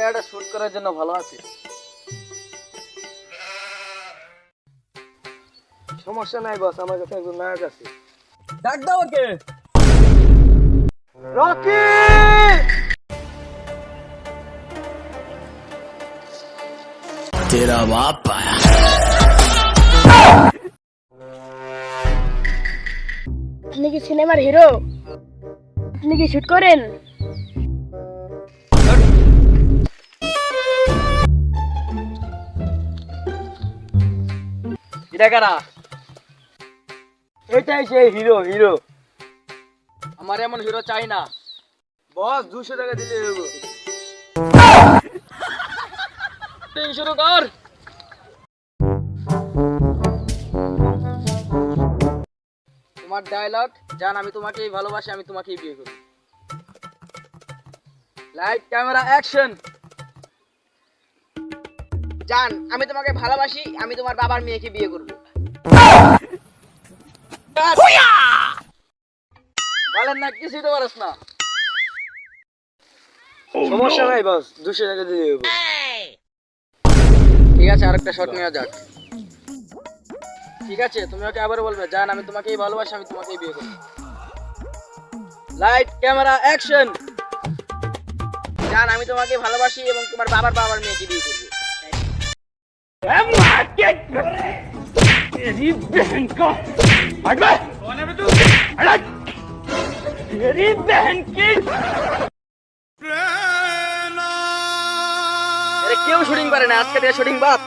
জায়গাটা শুট করার জন্য ভালো আছে। সমস্যা নাই বস, আমার কাছে একজন নায়ক আছে। ডাক দাও ওকে। রকি! तेरा बाप आया। আপনি কি সিনেমার হিরো? আপনি কি শুট করেন? এটা কারা? এটাই সেই হিরো। হিরো আমার এমন হিরো চাই না বস, 200 টাকা দিলে হবে। শুরু কর। তোমার ডায়লগ, জান আমি তোমাকেই ভালোবাসি, আমি তোমাকেই বিয়ে করব। Light camera action. জান আমি তোমাকে ভালোবাসি, আমি তোমার বাবার মেয়েকে বিয়ে করব। বলেন না, কিছুই তো পারস না। সমস্যা নাই বস, 200 টাকা দিলে হবে। ঠিক আছে, আরেকটা শট নেওয়া যাক। ঠিক আছে, তুমি ওকে আবার বলবে, জান আমি তোমাকেই ভালোবাসি, আমি তোমাকেই বিয়ে করব। Light camera action. জান আমি তোমাকে ভালোবাসি এবং তোমার বাবার মেয়েকে বিয়ে করব। কেউ শুটিং পারে না, আজকে থেকে শুটিং বাদ।